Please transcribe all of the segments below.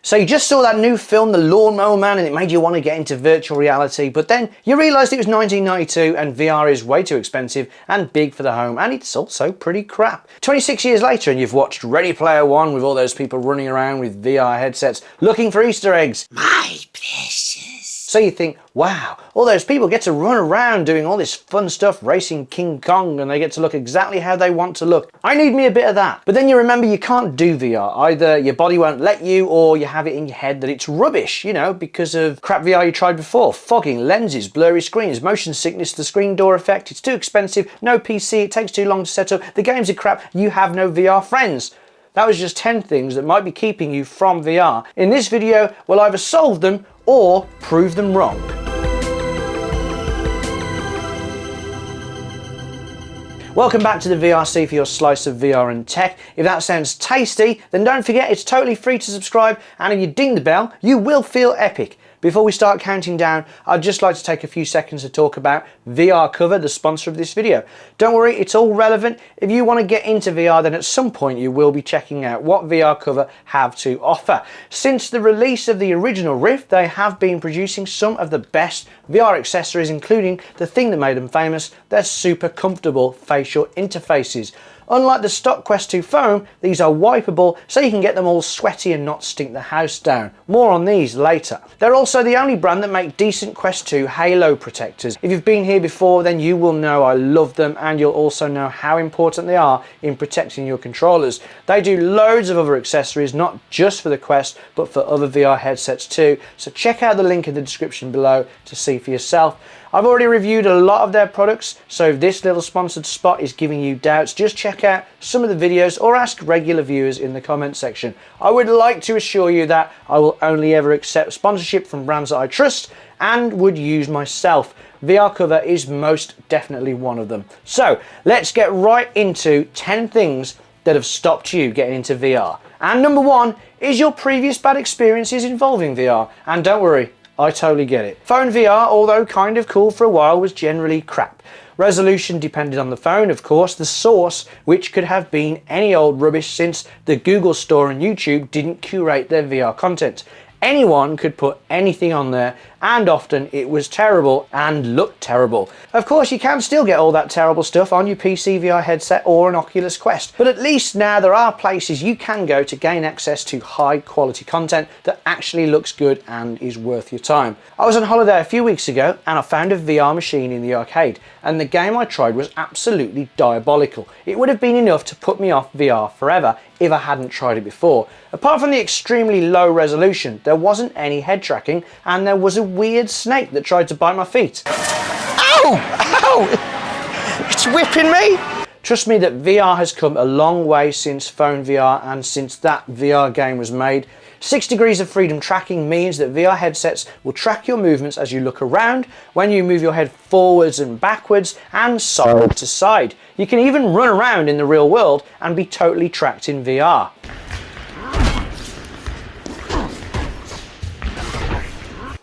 So you just saw that new film, The Lawnmower Man, and it made you want to get into virtual reality, but then you realised it was 1992 and VR is way too expensive and big for the home, and it's also pretty crap. 26 years later and you've watched Ready Player One with all those people running around with VR headsets looking for Easter eggs. My precious. So you think, wow, all those people get to run around doing all this fun stuff, racing King Kong, and they get to look exactly how they want to look. I need me a bit of that. But then you remember you can't do VR. Either your body won't let you, or you have it in your head that it's rubbish, you know, because of crap VR you tried before. Fogging, lenses, blurry screens, motion sickness, the screen door effect, it's too expensive, no PC, it takes too long to set up, the games are crap, you have no VR friends. That was just 10 things that might be keeping you from VR. In this video, we'll either solve them or prove them wrong. Welcome back to the VRC for your slice of VR and tech. If that sounds tasty, then don't forget it's totally free to subscribe, and if you ding the bell, you will feel epic. Before we start counting down, I'd just like to take a few seconds to talk about VRCover, the sponsor of this video. Don't worry, it's all relevant. If you want to get into VR, then at some point you will be checking out what VRCover have to offer. Since the release of the original Rift, they have been producing some of the best VR accessories, including the thing that made them famous, their super comfortable facial interfaces. Unlike the stock Quest 2 foam, these are wipeable, so you can get them all sweaty and not stink the house down. More on these later. They're also the only brand that make decent Quest 2 halo protectors. If you've been here before, then you will know I love them, and you'll also know how important they are in protecting your controllers. They do loads of other accessories, not just for the Quest, but for other VR headsets too, so check out the link in the description below to see for yourself. I've already reviewed a lot of their products, so if this little sponsored spot is giving you doubts, just check out some of the videos or ask regular viewers in the comment section. I would like to assure you that I will only ever accept sponsorship from brands that I trust and would use myself. VRCover is most definitely one of them. So let's get right into 10 things that have stopped you getting into VR. And number one is your previous bad experiences involving VR. And don't worry, I totally get it. Phone VR, although kind of cool for a while, was generally crap. Resolution depended on the phone, of course, the source, which could have been any old rubbish since the Google Store and YouTube didn't curate their VR content. Anyone could put anything on there, and often it was terrible and looked terrible. Of course, you can still get all that terrible stuff on your PCVR headset or an Oculus Quest, but at least now there are places you can go to gain access to high quality content that actually looks good and is worth your time. I was on holiday a few weeks ago and I found a VR machine in the arcade, and the game I tried was absolutely diabolical. It would have been enough to put me off VR forever if I hadn't tried it before. Apart from the extremely low resolution, there wasn't any head tracking, and there was a weird snake that tried to bite my feet. Ow! Ow! It's whipping me! Trust me that VR has come a long way since phone VR and since that VR game was made. 6 degrees of freedom tracking means that VR headsets will track your movements as you look around, when you move your head forwards and backwards and side to side. You can even run around in the real world and be totally tracked in VR.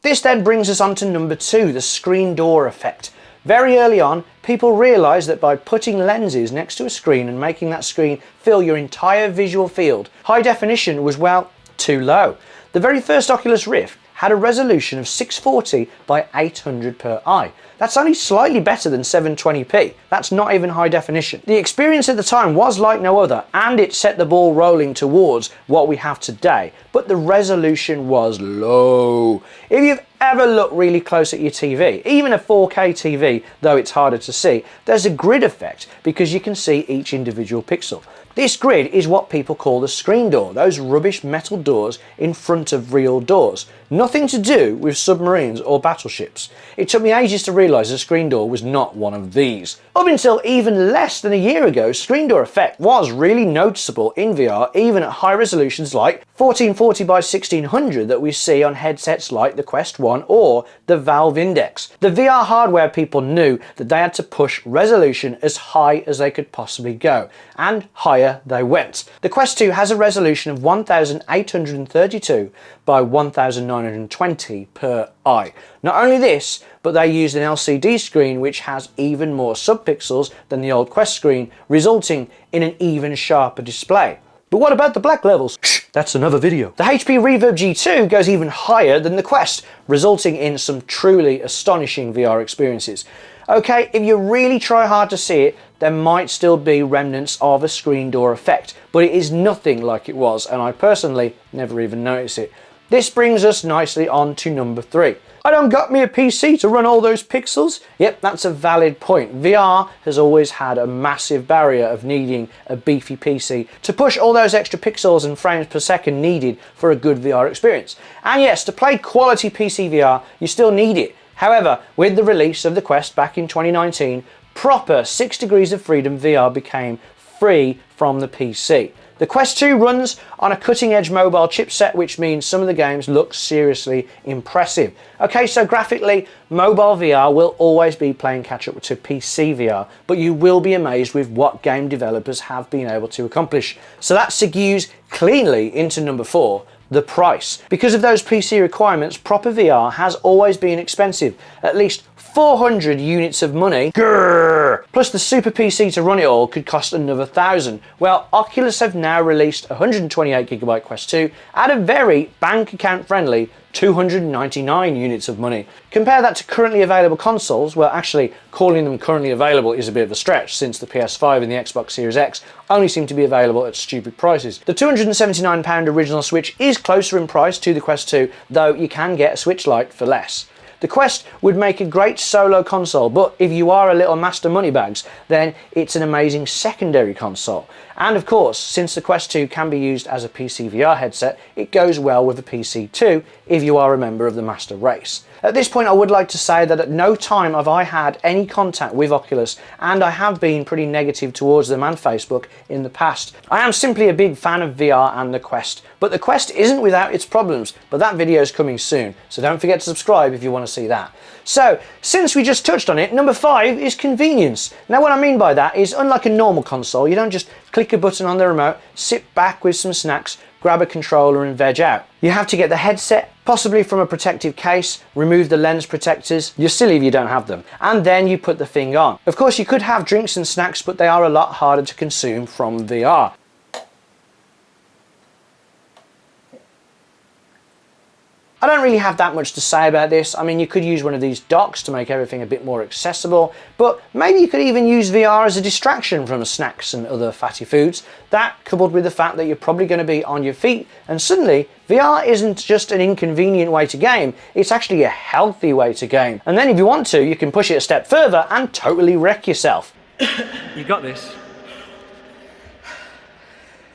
This then brings us on to number two, the screen door effect. Very early on, people realised that by putting lenses next to a screen and making that screen fill your entire visual field, high definition was, well, too low. The very first Oculus Rift had a resolution of 640 by 800 per eye. That's only slightly better than 720p. That's not even high definition. The experience at the time was like no other, and it set the ball rolling towards what we have today, but the resolution was low. If you've ever looked really close at your TV, even a 4K TV, though it's harder to see, there's a grid effect because you can see each individual pixel. This grid is what people call the screen door, those rubbish metal doors in front of real doors. Nothing to do with submarines or battleships. It took me ages to realise a screen door was not one of these. Up until even less than a year ago, screen door effect was really noticeable in VR, even at high resolutions like 1440 by 1600 that we see on headsets like the Quest 1 or the Valve Index. The VR hardware people knew that they had to push resolution as high as they could possibly go, and higher they went. The Quest 2 has a resolution of 1832 by 1920 per eye. Not only this, but they used an LCD screen which has even more subpixels than the old Quest screen, resulting in an even sharper display. But what about the black levels? Shh, that's another video. The HP Reverb G2 goes even higher than the Quest, resulting in some truly astonishing VR experiences. Okay, if you really try hard to see it, there might still be remnants of a screen door effect, but it is nothing like it was, and I personally never even noticed it. This brings us nicely on to number 3. I don't got me a PC to run all those pixels. Yep, that's a valid point. VR has always had a massive barrier of needing a beefy PC to push all those extra pixels and frames per second needed for a good VR experience. And yes, to play quality PCVR, you still need it. However, with the release of the Quest back in 2019, proper 6 Degrees of Freedom VR became free from the PC. The Quest 2 runs on a cutting-edge mobile chipset, which means some of the games look seriously impressive. Okay, so graphically, mobile VR will always be playing catch-up to PC VR, but you will be amazed with what game developers have been able to accomplish. So that segues cleanly into number 4, the price. Because of those PC requirements, proper VR has always been expensive, at least 400 units of money. Grrr. Plus the super PC to run it all could cost another 1,000. Well, Oculus have now released 128GB Quest 2 at a very bank account friendly 299 units of money. Compare that to currently available consoles. Well, actually, calling them currently available is a bit of a stretch, since the PS5 and the Xbox Series X only seem to be available at stupid prices. The £279 original Switch is closer in price to the Quest 2, though you can get a Switch Lite for less. The Quest would make a great solo console, but if you are a little master moneybags, then it's an amazing secondary console. And of course, since the Quest 2 can be used as a PC VR headset, it goes well with the PC too, if you are a member of the master race. At this point, I would like to say that at no time have I had any contact with Oculus, and I have been pretty negative towards them and Facebook in the past. I am simply a big fan of VR and the Quest, but the Quest isn't without its problems, but that video is coming soon, so don't forget to subscribe if you want to see that. So, since we just touched on it, number 5 is convenience. Now what I mean by that is, unlike a normal console, you don't just click a button on the remote, sit back with some snacks, grab a controller and veg out. You have to get the headset, possibly from a protective case, remove the lens protectors, you're silly if you don't have them, and then you put the thing on. Of course you could have drinks and snacks, but they are a lot harder to consume from VR. I don't really have that much to say about this. I mean, you could use one of these docks to make everything a bit more accessible, but maybe you could even use VR as a distraction from snacks and other fatty foods. That, coupled with the fact that you're probably going to be on your feet, and suddenly VR isn't just an inconvenient way to game, it's actually a healthy way to game. And then if you want to, you can push it a step further and totally wreck yourself. You got this.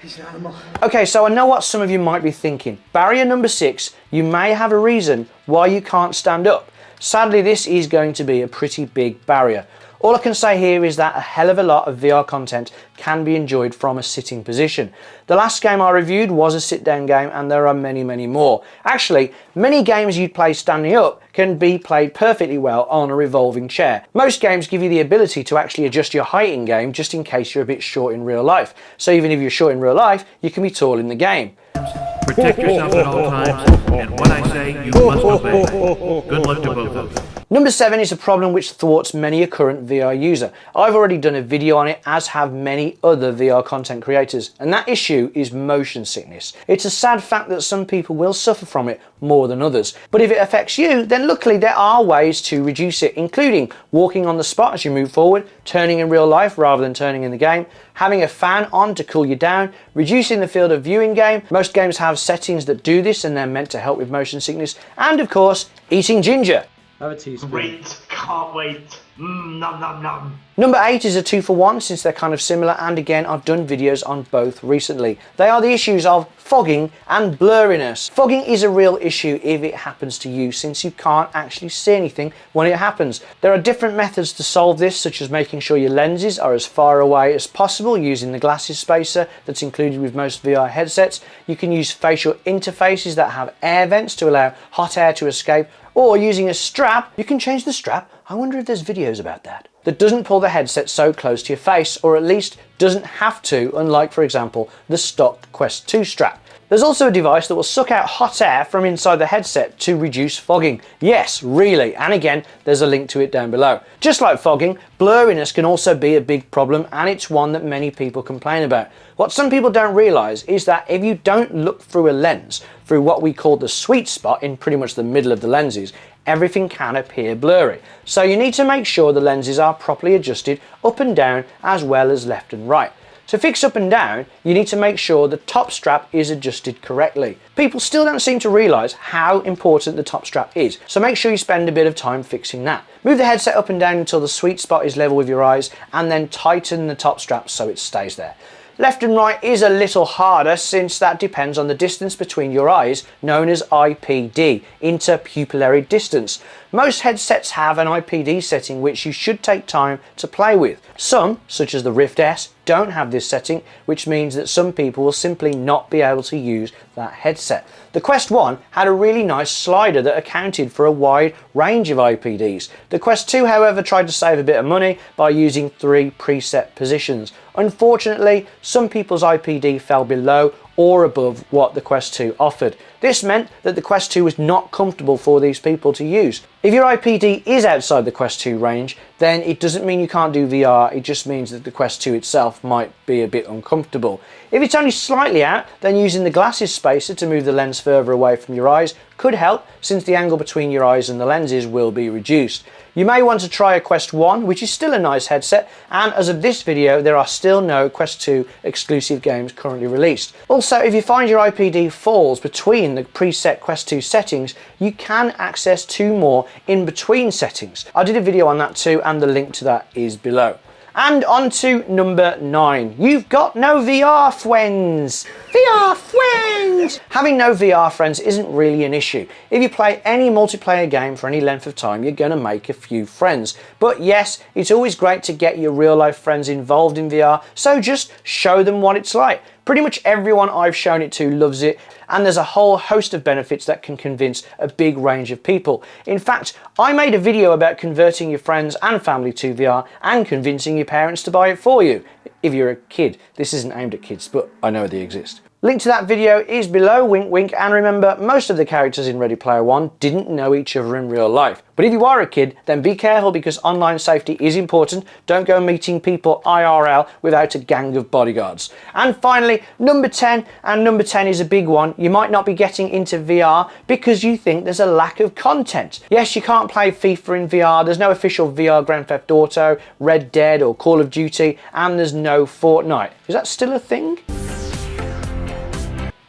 He's an animal. Okay, so I know what some of you might be thinking. Barrier number 6, you may have a reason why you can't stand up. Sadly, this is going to be a pretty big barrier. All I can say here is that a hell of a lot of VR content can be enjoyed from a sitting position. The last game I reviewed was a sit-down game, and there are many, many more. Actually, many games you'd play standing up can be played perfectly well on a revolving chair. Most games give you the ability to actually adjust your height in game, just in case you're a bit short in real life. So even if you're short in real life, you can be tall in the game. Protect yourself at all times, and what I say, you must obey. Good luck to both of you. Number 7 is a problem which thwarts many a current VR user. I've already done a video on it, as have many other VR content creators, and that issue is motion sickness. It's a sad fact that some people will suffer from it more than others, but if it affects you, then luckily there are ways to reduce it, including walking on the spot as you move forward, turning in real life rather than turning in the game, having a fan on to cool you down, reducing the field of view in game. Most games have settings that do this and they're meant to help with motion sickness, and of course, eating ginger. Have a teaspoon. Great, can't wait. Nom nom nom. Number 8 is a 2-for-1, since they're kind of similar, and again I've done videos on both recently. They are the issues of fogging and blurriness. Fogging is a real issue if it happens to you, since you can't actually see anything when it happens. There are different methods to solve this, such as making sure your lenses are as far away as possible using the glasses spacer that's included with most VR headsets. You can use facial interfaces that have air vents to allow hot air to escape, or using a strap. You can change the strap. I wonder if there's videos about that doesn't pull the headset so close to your face, or at least doesn't have to, unlike, for example, the stock Quest 2 strap. There's also a device that will suck out hot air from inside the headset to reduce fogging. Yes, really, and again, there's a link to it down below. Just like fogging, blurriness can also be a big problem, and it's one that many people complain about. What some people don't realise is that if you don't look through a lens, through what we call the sweet spot in pretty much the middle of the lenses, everything can appear blurry. So you need to make sure the lenses are properly adjusted up and down as well as left and right. To fix up and down, you need to make sure the top strap is adjusted correctly. People still don't seem to realise how important the top strap is, so make sure you spend a bit of time fixing that. Move the headset up and down until the sweet spot is level with your eyes, and then tighten the top strap so it stays there. Left and right is a little harder since that depends on the distance between your eyes, known as IPD, interpupillary distance. Most headsets have an IPD setting which you should take time to play with. Some, such as the Rift S, don't have this setting, which means that some people will simply not be able to use that headset. The Quest 1 had a really nice slider that accounted for a wide range of IPDs. The Quest 2, however, tried to save a bit of money by using 3 preset positions. Unfortunately, some people's IPD fell below or above what the Quest 2 offered. This meant that the Quest 2 was not comfortable for these people to use. If your IPD is outside the Quest 2 range, then it doesn't mean you can't do VR, it just means that the Quest 2 itself might be a bit uncomfortable. If it's only slightly out, then using the glasses spacer to move the lens further away from your eyes could help, since the angle between your eyes and the lenses will be reduced. You may want to try a Quest 1, which is still a nice headset, and as of this video, there are still no Quest 2 exclusive games currently released. Also, if you find your IPD falls between the preset Quest 2 settings, you can access 2 more in between settings. I did a video on that too, and the link to that is below. And on to number 9. You've got no VR friends. VR friends! Having no VR friends isn't really an issue. If you play any multiplayer game for any length of time, you're going to make a few friends. But yes, it's always great to get your real life friends involved in VR, so just show them what it's like. Pretty much everyone I've shown it to loves it, and there's a whole host of benefits that can convince a big range of people. In fact, I made a video about converting your friends and family to VR and convincing your parents to buy it for you. If you're a kid. This isn't aimed at kids, but I know they exist. Link to that video is below, wink wink, and remember, most of the characters in Ready Player One didn't know each other in real life. But if you are a kid, then be careful because online safety is important. Don't go meeting people IRL without a gang of bodyguards. And finally, number 10, and number 10 is a big one. You might not be getting into VR because you think there's a lack of content. Yes, you can't play FIFA in VR, there's no official VR Grand Theft Auto, Red Dead or Call of Duty, and there's no Fortnite. Is that still a thing?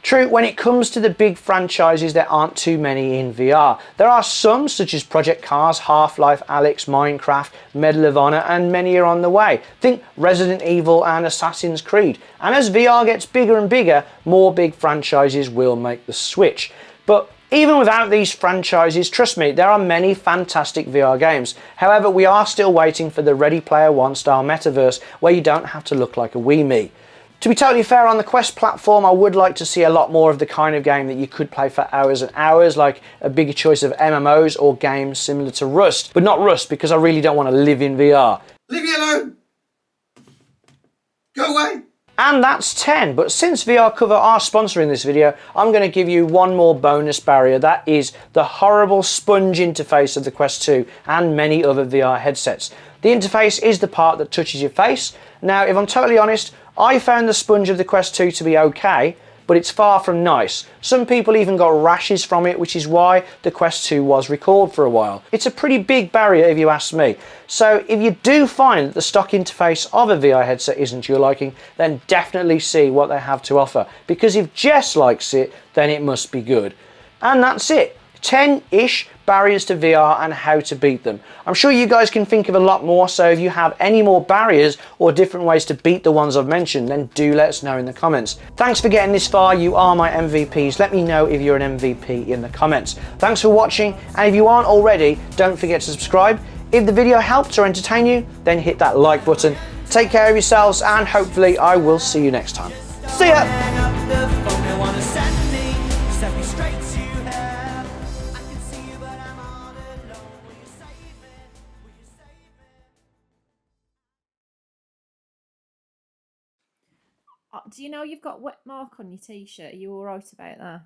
True, when it comes to the big franchises, there aren't too many in VR. There are some, such as Project Cars, Half-Life, Alyx, Minecraft, Medal of Honor, and many are on the way. Think Resident Evil and Assassin's Creed. And as VR gets bigger and bigger, more big franchises will make the switch. But even without these franchises, trust me, there are many fantastic VR games. However, we are still waiting for the Ready Player One style metaverse where you don't have to look like a wee me. To be totally fair, on the Quest platform, I would like to see a lot more of the kind of game that you could play for hours and hours, like a bigger choice of MMOs or games similar to Rust. But not Rust, because I really don't want to live in VR. Leave me alone! Go away! And that's 10, but since VR Cover are sponsoring this video, I'm going to give you one more bonus barrier. That is the horrible sponge interface of the Quest 2 and many other VR headsets. The interface is the part that touches your face. Now, if I'm totally honest, I found the sponge of the Quest 2 to be okay, but it's far from nice. Some people even got rashes from it, which is why the Quest 2 was recalled for a while. It's a pretty big barrier if you ask me. So if you do find that the stock interface of a VR headset isn't to your liking, then definitely see what they have to offer. Because if Jess likes it, then it must be good. And that's it. 10-ish barriers to VR and how to beat them. I'm sure you guys can think of a lot more, so if you have any more barriers or different ways to beat the ones I've mentioned, then do let us know in the comments. Thanks for getting this far, you are my MVPs. Let me know if you're an MVP in the comments. Thanks for watching, and if you aren't already, don't forget to subscribe. If the video helped or entertained you, then hit that like button. Take care of yourselves, and hopefully I will see you next time. See ya! Do you know you've got wet mark on your t-shirt? Are you all right about that?